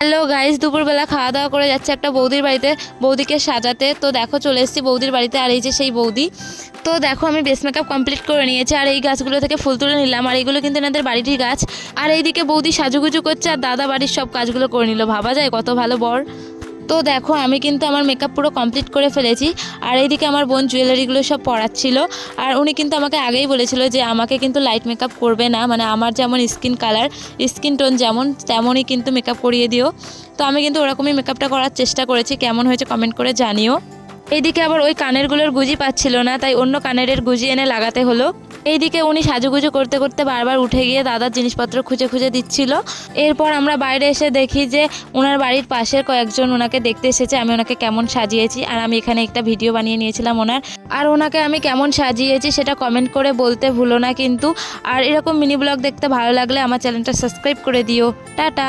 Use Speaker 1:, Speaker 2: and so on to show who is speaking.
Speaker 1: Hello guys, দুপুরবেলা খাওয়া দাওয়া করে যাচ্ছে একটা বৌদির বাড়িতে বৌদিকে সাজাতে। তো দেখো চলে এসেছি বৌদির বাড়িতে, আর এই যে সেই বৌদি। তো দেখো আমি বেস মেকআপ কমপ্লিট করে নিয়েছি, আর এই গাছগুলো থেকে ফুল তুলে নিলাম, আর এইগুলো কিন্তু এনাদের বাড়িরই গাছ। আর এইদিকে বৌদি সাজুগুজু করছে, আর দাদা বাড়ির সব কাজগুলো করে নিল। ভাবা যায় কত ভালো বর। তো দেখো আমি কিন্তু আমার মেকআপ পুরো কমপ্লিট করে ফেলেছি, আর এইদিকে আমার বোন জুয়েলারিগুলো সব পরাচ্ছিল। আর উনি কিন্তু আমাকে আগেই বলেছিল যে আমাকে কিন্তু লাইট মেকআপ করবে না, মানে আমার যেমন স্কিন কালার, স্কিন টোন যেমন তেমনই কিন্তু মেকআপ করিয়ে দিও। তো আমি কিন্তু ওরকমই মেকআপটা করার চেষ্টা করেছি, কেমন হয়েছে কমেন্ট করে জানিও। এইদিকে আবার ওই কানেরগুলোর গুজি পাচ্ছিল না, তাই অন্য কানেরের গুজি এনে লাগাতে হলো। এইদিকে উনি সাজুগুজু করতে করতে বারবার উঠে গিয়ে দাদার জিনিসপত্র খুঁজে খুঁজে দিচ্ছিল। এরপর আমরা বাইরে এসে দেখি যে ওনার বাড়ির পাশের কয়েকজন ওনাকে দেখতে এসেছে, আমি ওনাকে কেমন সাজিয়েছি। আর আমি এখানে একটা ভিডিও বানিয়ে নিয়েছিলাম ওনার, আর ওনাকে আমি কেমন সাজিয়েছি সেটা কমেন্ট করে বলতে ভুলো না কিন্তু। আর এরকম মিনি ব্লগ দেখতে ভালো লাগলে আমার চ্যানেলটা সাবস্ক্রাইব করে দিও। টাটা।